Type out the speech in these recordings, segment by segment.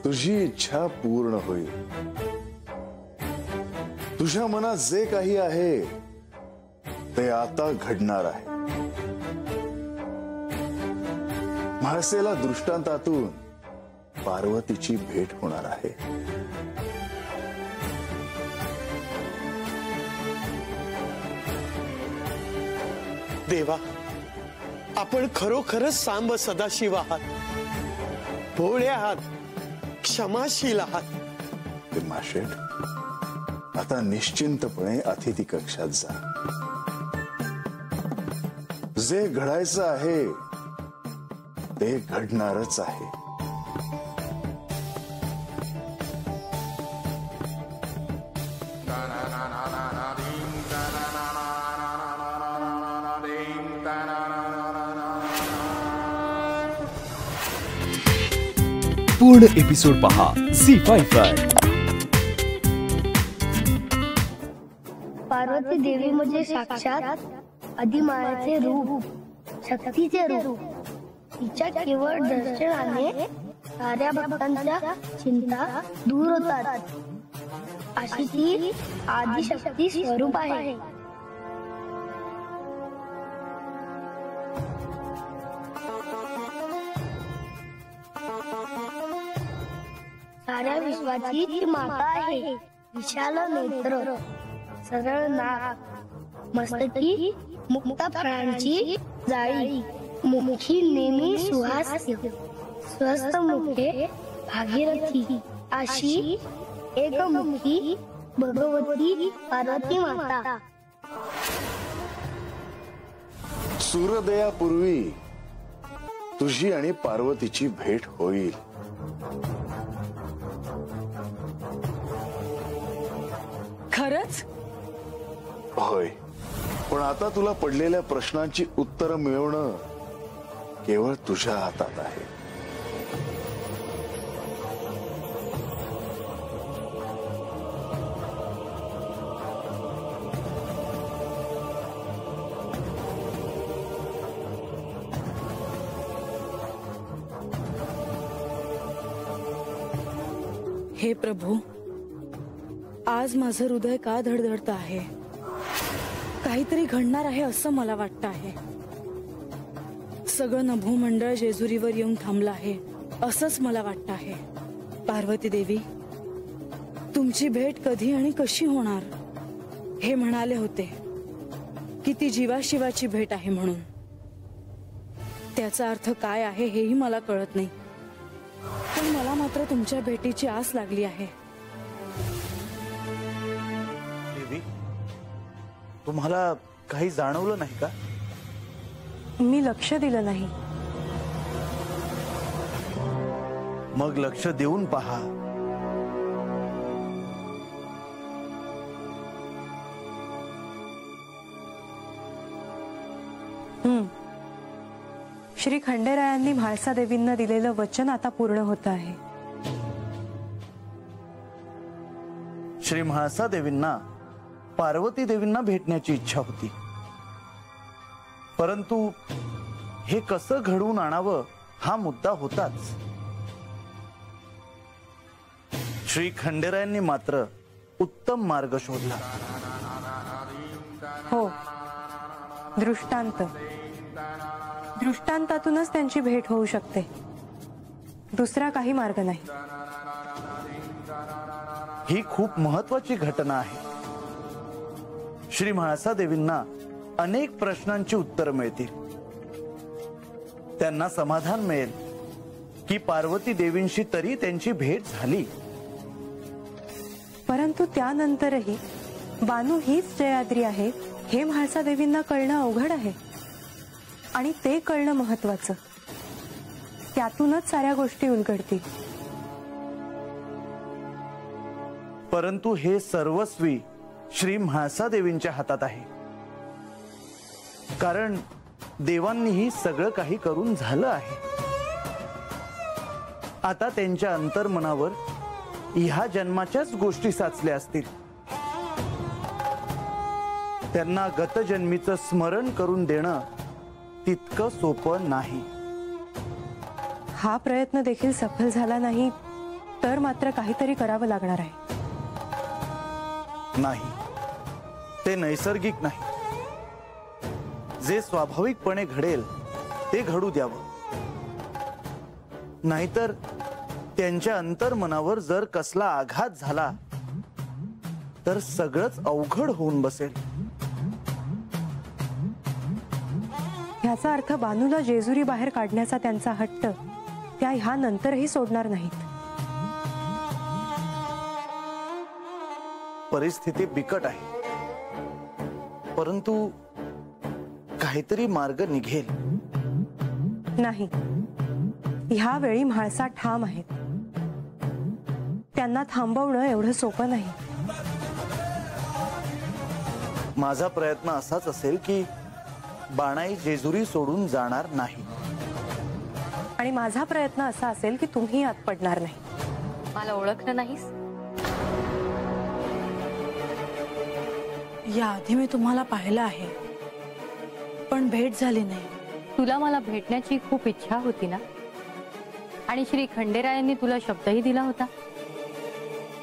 तुझी इच्छा पूर्ण होईल। तुझ्या मनात जे काही आहे ते आता घडणार आहे। म्हाळसेला दृष्टांतातून पार्वतीची भेट होणार आहे। देवा, आपण खरोखरच सांब सदाशिव आहात, भोळे आहात, क्षमाशील आहात। ते माशेठ, आता निश्चिंतपणे अतिथी कक्षात जा। जे घडायचं आहे ते घडणारच आहे। पूर्ण एपिसोड पहा झी5 वर। पार्वती देवी म्हणजे साक्षात आदिमायाचे रूप, शक्तीचे रूप। तिच्या केवळ दर्शनाने साऱ्या भक्तांच्या चिंता दूर होतात, अशी ती आदिशक्ती स्वरूप आहे। साऱ्या विश्वाची ती माता आहे। विशाल नेत्र, सरळ नाक, मस्तकी मुक्ता फळांची जाळी, मुखी नेहमी सुहास्य, स्वस्थ मुखे भागीरथी, अशी एकमुखी भगवती पार्वती माता। सूर्योदयापूर्वी तुझी आणि पार्वतीची भेट होईल। खरंच? होय, पण आता तुला पडलेल्या प्रश्नांची उत्तर मिळवणं केवळ तुझ्या हातात आहे। हे प्रभू, आज माझं हृदय का धडधडतं आहे? काहीतरी घडणार आहे असं मला वाटतं आहे। सगळं नभोमंडळ जेजुरीवर येऊन थांबलं आहे असंच मला वाटतं आहे। पार्वती देवी, तुमची भेट कधी आणि कशी होणार? हे म्हणाले होते की ती जीवाशिवाची भेट आहे म्हणून। त्याचा अर्थ काय आहे हेही मला कळत नाही, पण मला मात्र तुमच्या भेटीची आस लागली आहे। देवी, तुम्हाला काही जाणवलं नाही का? मी लक्ष दिलं नाही। मग लक्ष देऊन पहा। श्री खंडेरायांनी म्हाळसा देवींना दिलेलं वचन आता पूर्ण होत आहे। श्री म्हाळसा देवींना पार्वती देवींना भेटण्याची इच्छा होती, परंतु हे कसं घडवून आणावं हा मुद्दा होताच। श्री खंडेरायांनी मात्र उत्तम मार्ग शोधला। हो, दृष्टांत, दृष्टांतातूनच त्यांची भेट होऊ शकते, दुसरा काही मार्ग नाही। ही खूप महत्वाची घटना आहे। श्री म्हाळसा देवींना अनेक प्रश्नांची उत्तर मिळतील। त्यांना समाधान मिळेल की पार्वती देवींशी तरी त्यांची भेट झाली। परंतु त्यानंतरही बानू हीच जयाद्री आहे हे म्हाळसा देवींना कळणं अवघड आहे, आणि ते कळणं महत्वाचं। त्यातूनच साऱ्या गोष्टी उलगडतील। परंतु हे सर्वस्वी श्री म्हाळसा देवींच्या हातात आहे, कारण देवांनीही सगळं काही करून झालं आहे। आता त्यांच्या अंतर्मनावर ह्या जन्माच्याच गोष्टी साचल्या असतील। त्यांना गतजन्मीचं स्मरण करून देणं तितकं सोपं नाही। हा प्रयत्न देखील सफल झाला नाही तर मात्र काहीतरी करावं लागणार आहे. नाही, ते नैसर्गिक नाही. जे स्वाभाविकपणे घडेल ते घडू द्यावं. नाहीतर त्यांच्या अंतर्मनावर जर कसला आघात झाला तर सगळंच अवघड होऊन बसेल. ह्याचा अर्थ बानूला जेजुरी बाहेर काढण्याचा त्यांचा हट्ट त्या ह्या नंतरही सोडणार नाहीत. परिस्थिती बिकट आहे, परंतु काहीतरी मार्ग निघेल. नाही, ह्या वेळी म्हाळसा ठाम आहेत. त्यांना थांबवणं एवढं सोपं नाही. माझा प्रयत्न असाच असेल की बाणाई जेजुरी सोडून जाणार नाही. आणि माझा प्रयत्न असा असेल की तुम्ही आत पडणार नाही. मला ओळखलं नाहीस? याआधी मी तुम्हाला पाहिलं आहे, पण भेट झाली नाही. तुला मला भेटण्याची खूप इच्छा होती ना, आणि श्री खंडेरायांनी तुला शब्दही दिला होता,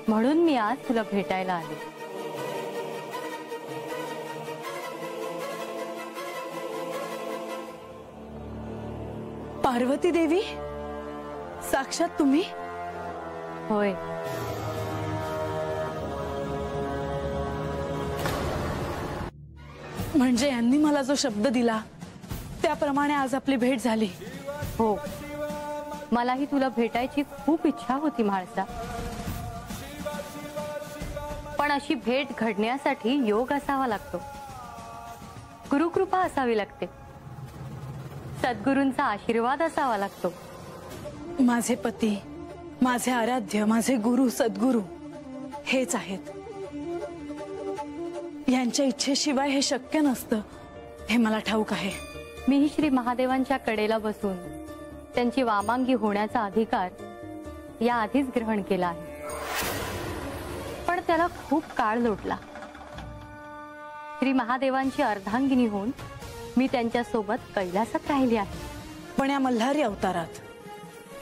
म्हणून मी आज तुला भेटायला आले. पार्वती देवी, साक्षात तुम्ही? होय. म्हणजे यांनी मला जो शब्द दिला त्याप्रमाणे आज आपली भेट झाली. हो, मलाही तुला भेटायची खूप इच्छा होती म्हाळसा, पण अशी भेट घडण्यासाठी योग असावा लागतो, गुरुकृपा असावी लागते, सद्गुरूंचा आशीर्वाद असावा लागतो. माझे पती, माझे आराध्य, माझे गुरु सद्गुरू हेच आहेत. यांच्या इच्छेशिवाय हे शक्य नसतं, हे मला ठाऊक आहे. मीही श्री महादेवांच्या कडेला बसून त्यांची वामांगी होण्याचा अधिकार या आधीच ग्रहण केला आहे, पण त्याला खूप काळ लोटला. श्री महादेवांची अर्धांगिनी होऊन मी त्यांच्या सोबत कैलासात राहिली आहे. पण या मल्हारी अवतारात,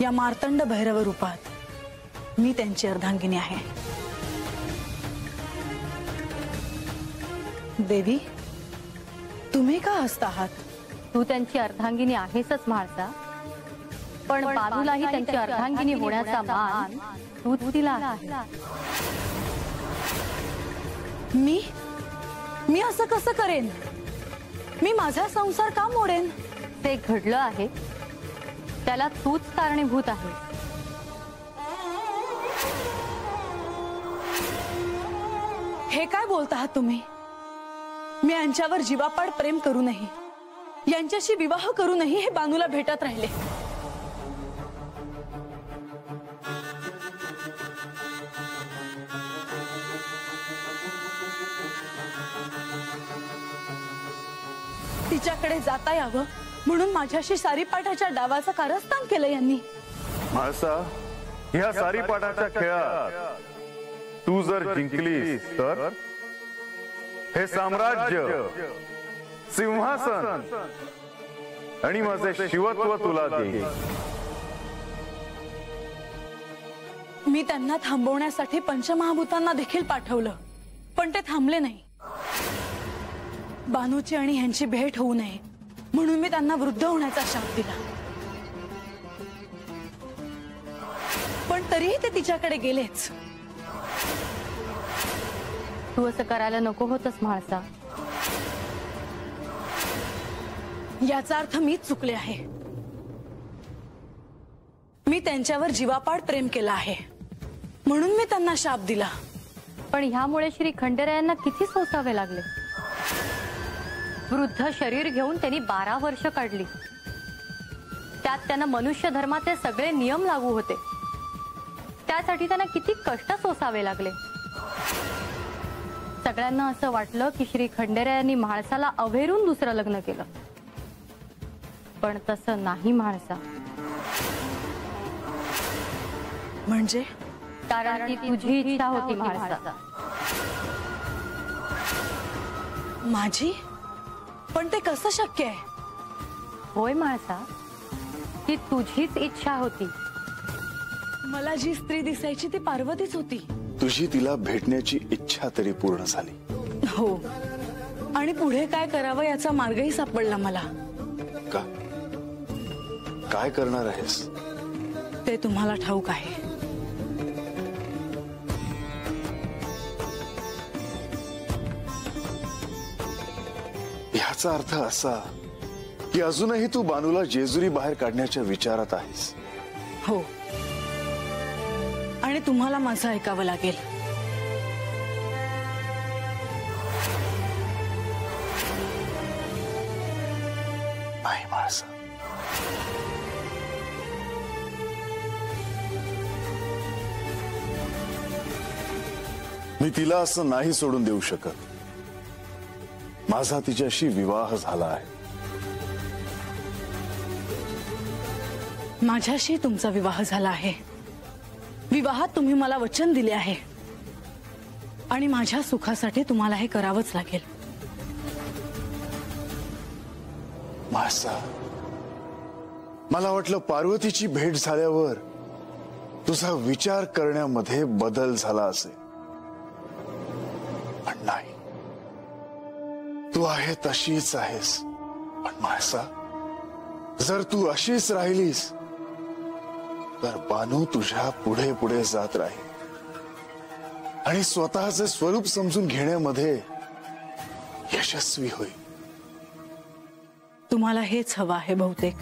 या मार्तंड भैरव रूपात मी त्यांची अर्धांगिनी आहे. देवी, तुम्ही का हसत आहात? तू त्यांची अर्धांगिनी आहेसच म्हाळसा, पण बानूलाही त्यांची अर्धांगिनी होण्याचा मान तू दिला आहे. मी असं कसं करेन? मी माझा संसार का मोडेन? ते घडलं आहे त्याला तूच कारणीभूत आहे. हे काय बोलत आहात तुम्ही? मी यांच्यावर जीवापाड प्रेम करूनही, यांच्याशी विवाह करूनही हे बानूला भेटत राहिले. तिच्याकडे जाता यावं म्हणून माझ्याशी सारीपाठाच्या डावाचं कारस्थान केलं यांनी. म्हाळसा, ह्या सारीपाठाच्या खेळात तू जर जिंकलीस तर हे साम्राज्य, सिंहासन आणि माझे शिवत्व तुला देईल. मी त्यांना थांबवण्यासाठी पंचमहाभूतांना देखील पाठवलं, पण ते थांबले नाही. बानूची आणि ह्यांची भेट होऊ नये म्हणून मी त्यांना वृद्ध होण्याचा शाप दिला, पण तरीही ते तिच्याकडे गेलेच. तू असं करायला नको होतस म्हाळसा. याचा अर्थ मीच चुकले आहे. मी त्यांच्यावर जीवापाड प्रेम केलं आहे म्हणून मी त्यांना शाप दिला. पण ह्यामुळे श्री खंडेरायांना किती सोसावे लागले. वृद्ध शरीर घेऊन त्यांनी 12 वर्ष काढली. त्यात त्यांना मनुष्य धर्माचे सगळे नियम लागू होते. त्यासाठी त्यांना किती कष्ट सोसावे लागले. सगळ्यांना असं वाटलं की श्री खंडेरायांनी म्हाळसाला अभेरून दुसरं लग्न केलं, पण तसं नाही म्हाळसा. म्हणजे कारण ती तुझी इच्छा होती म्हाळसा. माझी? पण ते कसं शक्य आहे? होय म्हाळसा, ती तुझीच इच्छा होती. मला जी स्त्री दिसायची ती पार्वतीच होती. तुझी तिला भेटण्याची इच्छा तरी पूर्ण झाली. हो, आणि पुढे काय करावं याचा मार्गही सापडला मला. का? काय करणार आहेस? ते तुम्हाला ठाऊक आहे. ह्याचा अर्थ असा की अजूनही तू बानूला जेजुरी बाहेर काढण्याच्या विचारात आहेस. हो, आणि तुम्हाला माझं ऐकावं लागेल. नाही म्हाळसा, मी तिला असं नाही सोडून देऊ शकत. माझा तिच्याशी विवाह झाला आहे. माझ्याशी तुमचा विवाह झाला आहे. विवाहात तुम्ही मला वचन दिले आहे आणि माझ्या सुखासाठी तुम्हाला हे करावंच लागेल. म्हाळसा, मला वाटलं पार्वतीची भेट झाल्यावर तुझा विचार करण्यामध्ये बदल झाला असेल, पण नाही. तू आहे तशीच आहेस. पण म्हाळसा, जर तू अशीच राहिलीस तर बानू तुझ्या पुढे पुढे जात राहील आणि स्वतःचे स्वरूप समजून घेण्यामध्ये यशस्वी होईल. तुम्हाला हेच हवं आहे बहुतेक.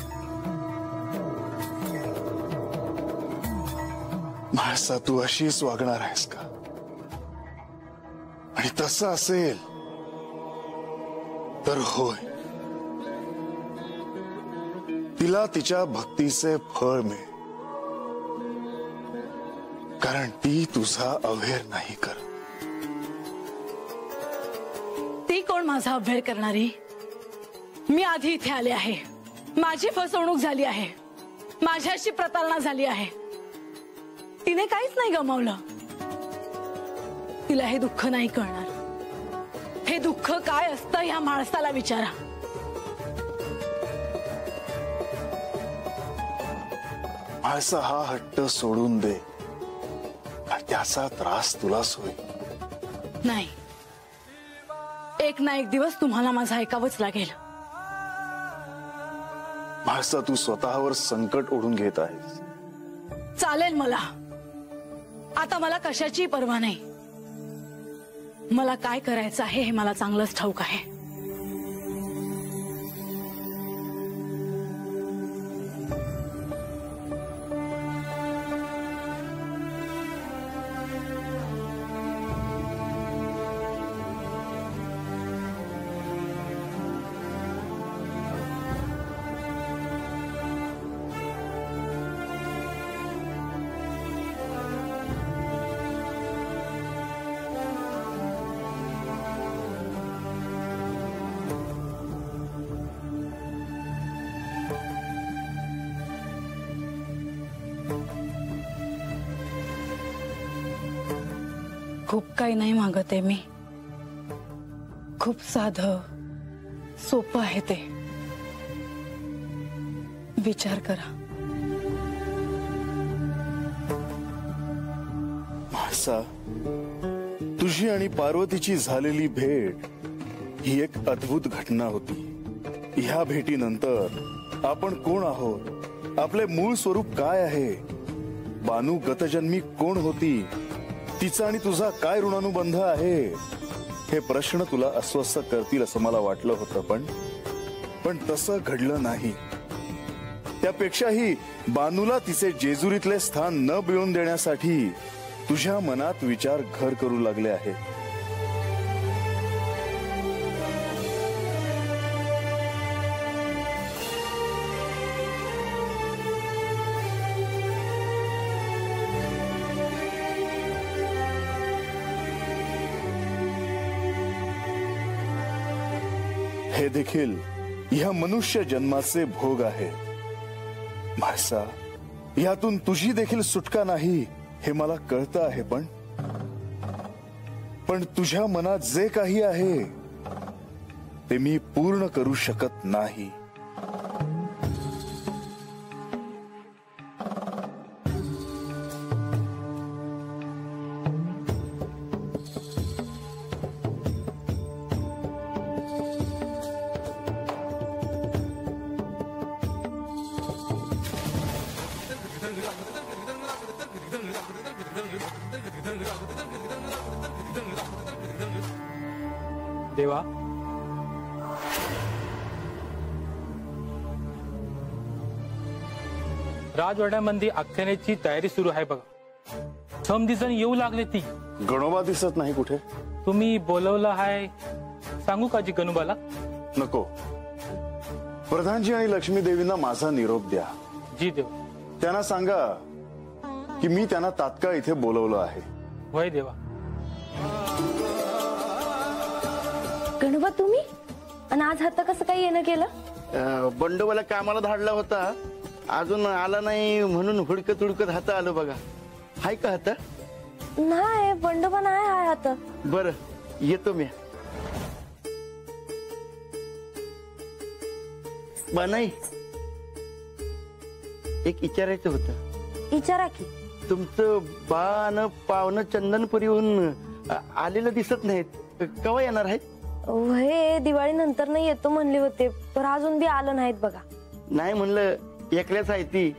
म्हाळसा, तू अशीच वागणार आहेस का? आणि तसं असेल तर होय, तिला तिच्या भक्तीचे फळ मिळेल, कारण ती तुझा अव्हेर नाही करत. ती कोण माझा अभ्यार करणारी? मी आधी इथे आले आहे. माझी फसवणूक झाली आहे. माझ्याशी प्रतारणा झाली आहे. तिने काहीच नाही गमावलं. तिला हे दुःख नाही कळणार. हे दुःख काय असतं या माणसाला विचारा. म्हाळसा, हा हट्ट सोडून दे, आणि त्याचा त्रास तुलाच होईल. नाही, एक ना एक दिवस तुम्हाला माझं ऐकावंच लागेल. म्हाळसा, तू स्वतःवर संकट ओढून घेत आहेस. चालेल मला. आता मला कशाची पर्वा नाही. मला काय करायचं आहे हे मला चांगलंच ठाऊक आहे. खूप काही नाही मागत आहे मी. खूप साधं सोपं आहे ते. विचार करा. म्हाळसा, तुझी आणि पार्वतीची झालेली भेट ही एक अद्भुत घटना होती. ह्या भेटीनंतर आपण कोण आहोत, आपले मूळ स्वरूप काय आहे, बानू गतजन्मी कोण होती, तिचा आणि तुझा काय ऋणानुबंध आहे, हे प्रश्न तुला अस्वस्थ करतील असं मला वाटलं होतं. पण तसं घडलं नाही. त्यापेक्षाही बानूला तिचे जेजुरीतले स्थान न मिळवून देण्यासाठी तुझ्या मनात विचार घर करू लागले आहेत. हे देखील ह्या मनुष्य जन्माचे भोग आहे. म्हाळसा, यातून तुझी देखील सुटका नाही हे मला कळतं आहे. पण तुझ्या मनात जे काही आहे ते मी पूर्ण करू शकत नाही. देवा, राजवाड्यामध्ये आख्यानाची तयारी सुरू आहे बघा. समधी जण येऊ लागले. ती गणोबा दिसत नाही कुठे. तुम्ही बोलवलं आहे, सांगू का जी गणोबाला? नको. प्रधानजी आणि लक्ष्मी देवींना माझा निरोप द्या. जी देव. त्यांना सांगा की मी त्यांना तात्काळ इथे बोलवलं आहे. वय देवा. गणोबा तुम्ही आणि आज हात कसं काही येणं केलं? बंडोबाला कामाला धाडला होता, अजून आला नाही म्हणून हुडकत हुडकत हात आलो बघा. हाय का हात? नाही, बंडोबा नाही हाय हात. बर, येतो मी. बानाई, एक विचारायचं होतं. विचारा की. तुमचं बाण पावनं चंदनपुरीहून आलेलं दिसत नाहीत, केव्हा येणार आहेत? हे दिवाळी नंतर नाही येतो म्हणले होते, पण अजून बी आलं नाहीत बघा. नाही म्हणलं, एकल्याच आहे ती.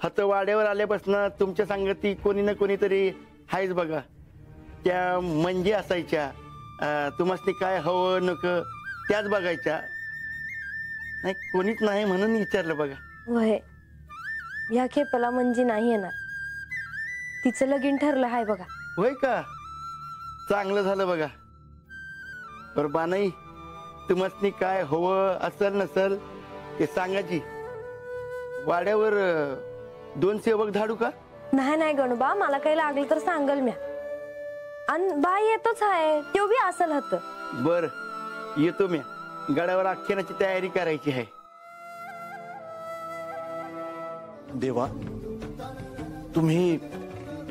हात वाड्यावर आल्यापासून तुमच्या सांगती कोणी ना कोणीतरी आहेच बघा. त्या म्हणजे असायच्या, तुम्हाला काय हवं नको त्याच बघायच्या. नाही कोणीच नाही म्हणून विचारलं बघा. वय या खेपेला म्हणजे नाही येणार, तिचं लगीन ठरलं आहे बघा. होय का? चांगलं झालं बघा. बरं बानाई, तुम्हाला काय हवं असल नसल ते सांगायची. वाड्यावर 2 सेवक धाडू का? नाही नाही गणोबा, मला काही लागलं तर सांगल म्या. आणि बाई येतोच आहे, तो बी असल होत. बर, येतो मी. गडावर आख्यानाची तयारी करायची आहे. देवा, तुम्ही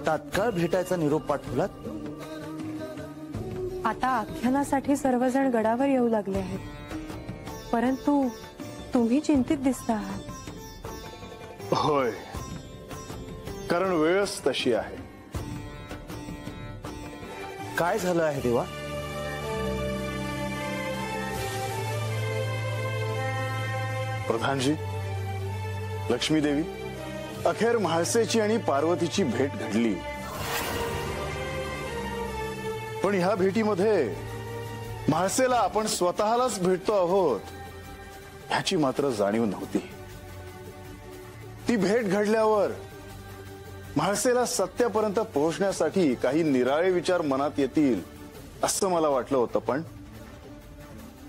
तात्काळ भेटायचा निरोप पाठवलात. आता आख्यानासाठी सर्वजण गडावर येऊ लागले आहेत, परंतु तुम्ही चिंतित दिसता आहात. होय, कारण वेळच तशी आहे. काय झालं आहे देवा? प्रधानजी, लक्ष्मी देवी, अखेर म्हाळसेची आणि पार्वतीची भेट घडली. पण ह्या भेटीमध्ये म्हाळसेला आपण स्वतःलाच भेटतो आहोत ह्याची मात्र जाणीव नव्हती. ती भेट घडल्यावर म्हाळसेला सत्यापर्यंत पोहोचण्यासाठी काही निराळे विचार मनात येतील असं मला वाटलं होतं.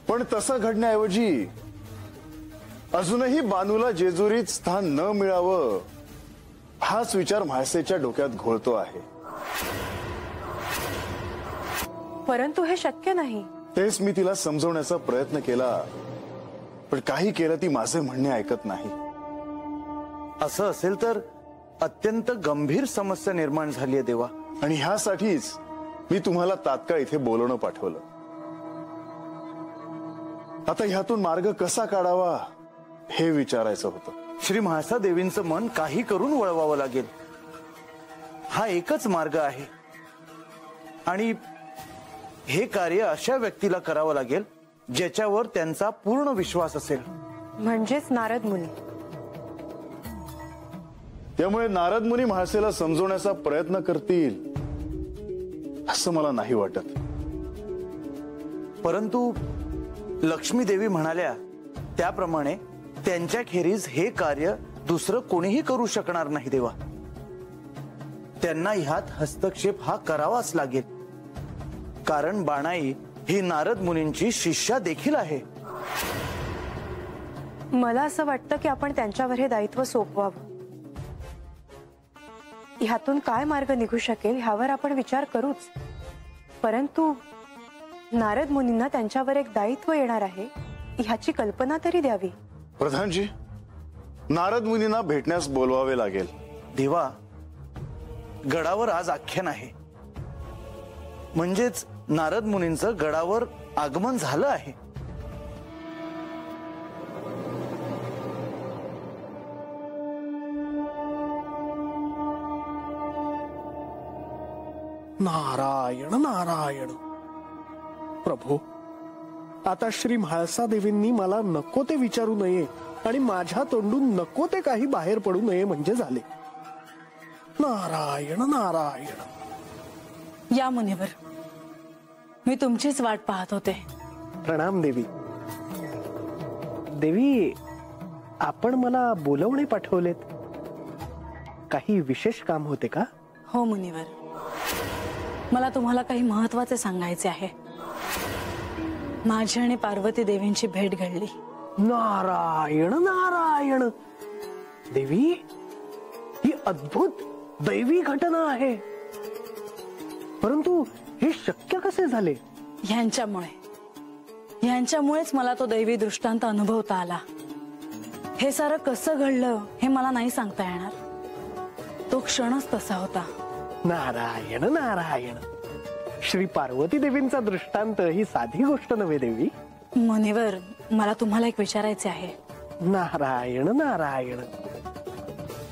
पण तसं घडण्याऐवजी अजूनही बानूला जेजुरीत स्थान न मिळावं हाच विचार म्हाळसेच्या डोक्यात घोळतो आहे. परंतु हे शक्य नाही. तेच मी तिला समजवण्याचा प्रयत्न केला, पण काही केलं ती माझे म्हणणे ऐकत नाही. असं असेल तर अत्यंत गंभीर समस्या निर्माण झाली आहे देवा. आणि ह्यासाठीच मी तुम्हाला तात्काळ इथे बोलवणं पाठवलं. आता ह्यातून मार्ग कसा काढावा हे विचारायचं होतं. श्री म्हाळसा देवींचं मन काही करून वळवावं लागेल. हा एकच मार्ग आहे आणि हे कार्य अशा व्यक्तीला करावं लागेल ज्याच्यावर त्यांचा पूर्ण विश्वास असेल, म्हणजेच नारद मुनी. त्यामुळे नारद मुनी म्हाळसेला समजवण्याचा प्रयत्न करतील असं मला नाही वाटत. परंतु लक्ष्मी देवी म्हणाल्या त्याप्रमाणे त्यांच्याखेरीज हे कार्य दुसरं कोणीही करू शकणार नाही देवा. त्यांना ह्यात हस्तक्षेप हा करावाच लागेल, कारण बाणाई ही नारद मुनींची शिष्या देखील आहे. मला असं वाटतं की आपण त्यांच्यावर हे दायित्व सोपवावं. ह्यातून काय मार्ग निघू शकेल ह्यावर आपण विचार करूच, परंतु नारद मुनींना त्यांच्यावर एक दायित्व येणार आहे ह्याची कल्पना तरी द्यावी. प्रधानजी, नारद मुनींना भेटण्यास बोलवावे लागेल. देवा, गडावर आज आख्यान आहे, म्हणजेच नारद मुनींचं गडावर आगमन झालं आहे. नारायण नारायण. प्रभू, आता श्री म्हाळसा देवींनी मला नको ते विचारू नये आणि माझ्या तोंडून नको ते काही बाहेर पडू नये म्हणजे झाले. नारायण नारायण. या मुनिवर, मी तुमचीच वाट पाहत होते. प्रणाम देवी. देवी, आपण मला बोलवणे पाठवलेत. काही विशेष काम होते का? हो मुनिवर, मला तुम्हाला काही महत्वाचे सांगायचे आहे. माझी आणि पार्वती देवींची भेट घडली. नारायण नारायण. देवी, ही अद्भुत दैवी घटना आहे. परंतु हे शक्य कसे झाले? ह्यांच्यामुळेच मला तो दैवी दृष्टांत अनुभवता आला. हे सारं कसं घडलं हे मला नाही सांगता येणार. तो क्षणच तसा होता. नारायण नारायण. श्री पार्वती देवींचा दृष्टांत ही साधी गोष्ट नव्हे देवी. मुनिवर, मला तुम्हाला एक विचारायचे आहे. नारायण नारायण.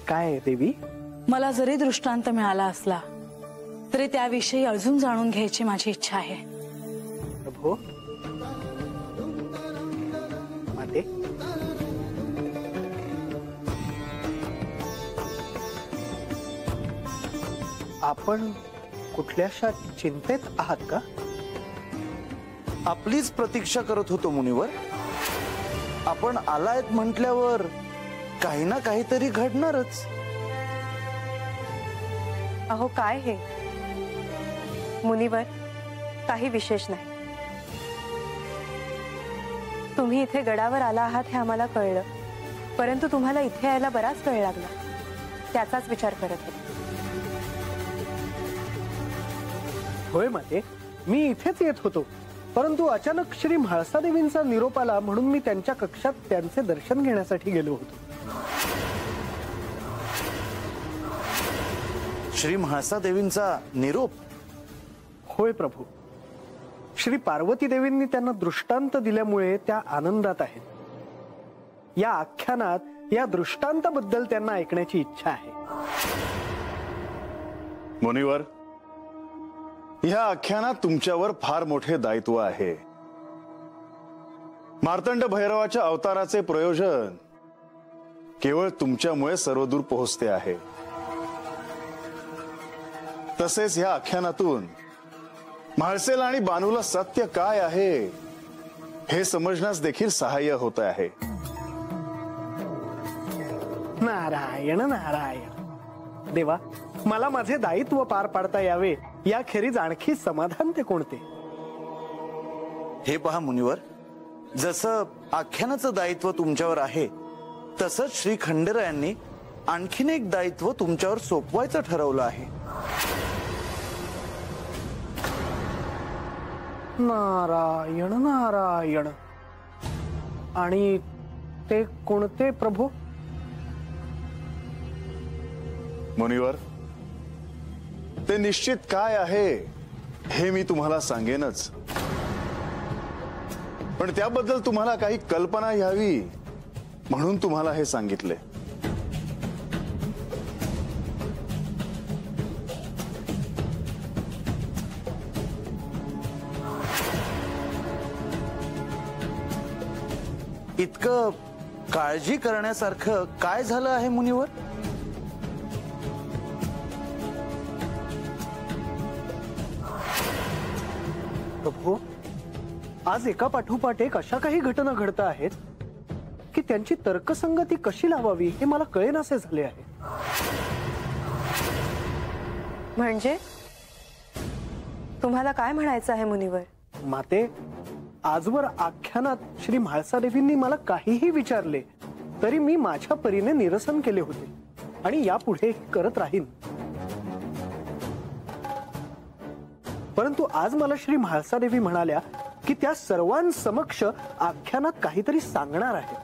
काय देवी? मला जरी दृष्टांत मिळाला असला तरी त्याविषयी अजून जाणून घ्यायची माझी इच्छा आहे. प्रभू, माते, आपण कुठल्याशा चिंतेत आहात का? आपलीच प्रतीक्षा करत होतो मुनिवर. आपण आलायत म्हटल्यावर काही ना काहीतरी घडणारच. अहो काय हे मुनिवर, काही विशेष नाही. तुम्ही इथे गडावर आला आहात हे आम्हाला कळलं, परंतु तुम्हाला इथे यायला बराच वेळ लागला. त्याचाच विचार करत होते. होय माते, मी इथेच येत होतो, परंतु अचानक श्री म्हाळसा देवींचा निरोप आला म्हणून मी त्यांच्या कक्षात त्यांचे दर्शन घेण्यासाठी गेलो होतो. श्री म्हाळसा देवींचा निरोप? होय प्रभू. श्री पार्वती देवींनी त्यांना दृष्टांत दिल्यामुळे त्या आनंदात आहेत. या आख्यानात या दृष्टांताबद्दल त्यांना ऐकण्याची इच्छा आहे. मुनिवर, ह्या आख्यानात तुमच्यावर फार मोठे दायित्व आहे. मार्तंड भैरवाच्या अवताराचे प्रयोजन केवळ तुमच्यामुळे सर्वदूर पोहोचते आहे. तसेच ह्या आख्यानातून म्हाळसेला आणि बानूला सत्य काय आहे हे समजण्यास देखील सहाय्य होत आहे. नारायण नारायण. देवा, मला माझे दायित्व पार पाडता यावे याखेरीज आणखी समाधान ते कोणते? हे पहा मुनिवर, जसं आख्यानाचं दायित्व तुमच्यावर आहे तसंच श्री खंडेरायांनी आणखीन एक दायित्व तुमच्यावर सोपवायचं ठरवलं आहे. नारायण नारायण. आणि ते कोणते प्रभू? मुनिवर, ते निश्चित काय आहे हे मी तुम्हाला सांगेनच, पण त्याबद्दल तुम्हाला काही कल्पना यावी म्हणून तुम्हाला हे सांगितले. इतकं काळजी करण्यासारखं काय झालं आहे मुनिवर? प्रभू, आज एका पाठोपाठ एक अशा काही घटना घडत आहेत की त्यांची तर्कसंगती कशी लावावी हे मला कळेनासे झाले आहे. म्हणजे तुम्हाला काय म्हणायचं आहे मुनिवर? माते, आजवर आख्यानात श्री म्हाळसा देवींनी मला काहीही विचारले तरी मी माझ्या परीने निरसन केले होते आणि यापुढे करत राहीन. परंतु आज मला श्री म्हाळसा देवी म्हणाल्या की त्या सर्वांसमक्ष आख्यानात काहीतरी सांगणार आहे.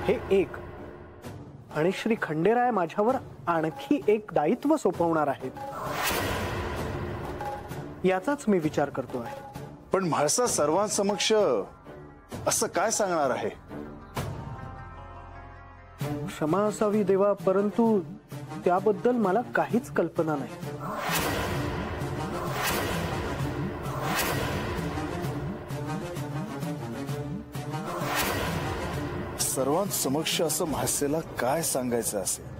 हे एक. आणि श्री खंडेराय माझ्यावर आणखी एक दायित्व सोपवणार आहेत. याचाच मी विचार करतो आहे. पण म्हाळसा सर्वांसमक्ष असं काय सांगणार आहे? क्षमा असावी देवा, परंतु त्याबद्दल मला काहीच कल्पना नाही. सर्वांसमक्ष असं म्हास्यला काय सांगायचं असेल?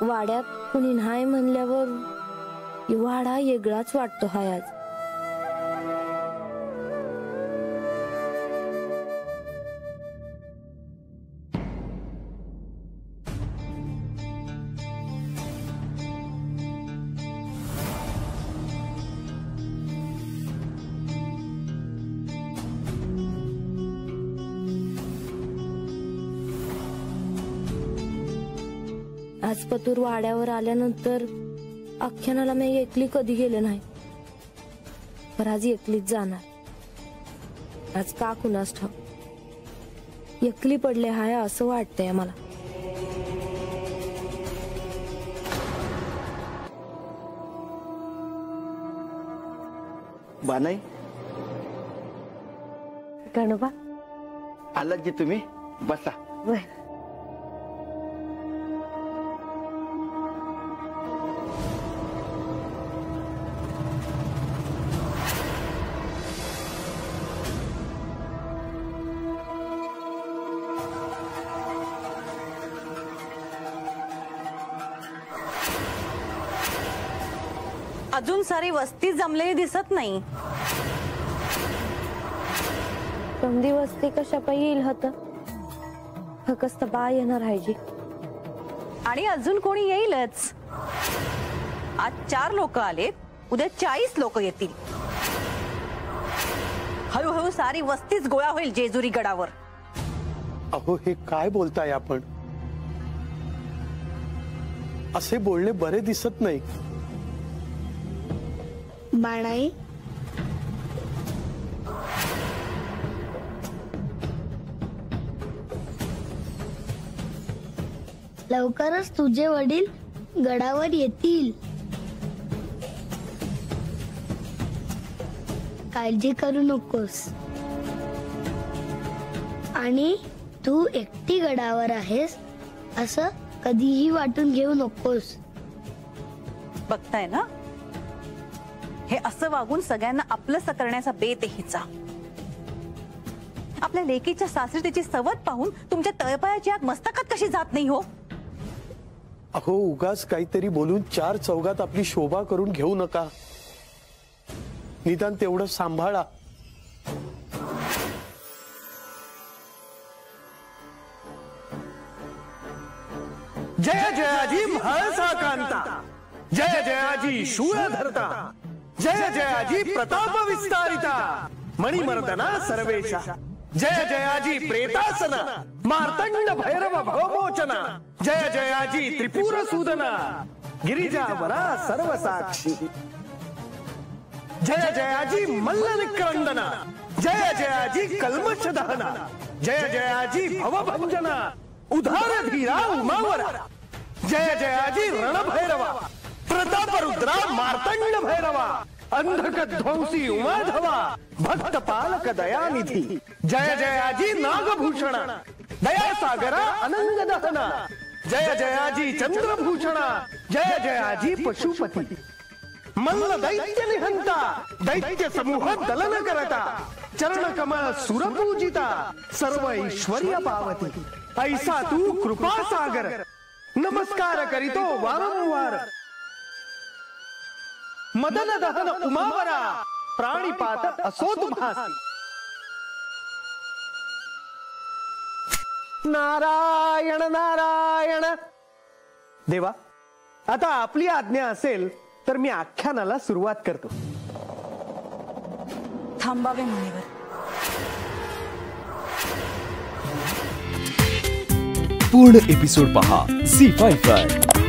वाड्यात कुणी नाही म्हणल्यावर वाडा वेगळाच वाटतो हाय आज. आज पतूर वाड्यावर आल्यानंतर आख्यानाला मी एकली कधी गेले नाही, पण आज एकलीच जाणार. आज का कुणास ठाऊक एकली पडले हाय असं वाटतंय मला. बानाई गणबा आलात जी तुम्ही, बसा. अजून सारी वस्ती जमलेली दिसत नाही. समधी वस्ती कशा पायी येईल होत, फक्त बा येणार आहे जी. आणि अजून कोणी येईलच. आज 4 लोक आलेत, उद्या 40 लोक येतील. हळूहळू सारी वस्तीच गोळा होईल जेजुरी गडावर. अहो हे काय बोलताय आपण? असे बोलणे बरे दिसत नाही. बाणाई, लवकरच तुझे वडील गडावर येतील. काळजी करू नकोस. आणि तू एकटी गडावर आहेस असं कधीही वाटून घेऊ नकोस. बघताय ना, हे असं वागून सगळ्यांना आपलंसं करण्याचा बेत आहे हिचा. आपल्या लेकीच्या सासरी तिची सवत पाहून तुमच्या तळपायाची आग मस्तकात कशी जात नाही हो? अहो उगाच काहीतरी बोलून 4 चौघात आपली शोभा करून घेऊ नका. निदान तेवढं सांभाळा. जय जयाजी म्हाळसा कांता, जय जयाजी शूळ धरता, जय जयाजी प्रताप विस्तारिता, मणिमर्दना सर्वेशा, जय जयाजी प्रेतासना, मार्तंड भैरव भवमोचना, जय जयाजी त्रिपुर सूदना, गिरिजावरा सर्व साक्षी, जय जयाजी मल्ल निक्रंदना, जय जयाजी कल्मष दहना, जय जयाजी भवभंजना, उधार धीरा उमावरा, जय जयाजी रणभैरवा, प्रताप रुद्रा मार्तंड भैरवा, अंधक ध्वंसी उमाधवा, भक्त पालक दयानिधी, जय जयाजी नागभूषणा, दया सागरा अनंग दहना, जय जयाजी चंद्रभूषणा, जय जयाजी पशुपती, मल्ल दैत्य निहंता, दैत्य समूह दलन करता, चरण कमल सुरपूजिता, सर्व ऐश्वर्य पावती, ऐसा तू कृपा सागर, नमस्कार करीतो वारंवार, मदन दहन उमावरा, प्राणीपात असोत भासी. नारायण नारायण. देवा, आता आपली आज्ञा असेल तर मी आख्यानाला सुरुवात करतो. थांबावे मुनिवर. पूर्ण एपिसोड पहा झी5 वर.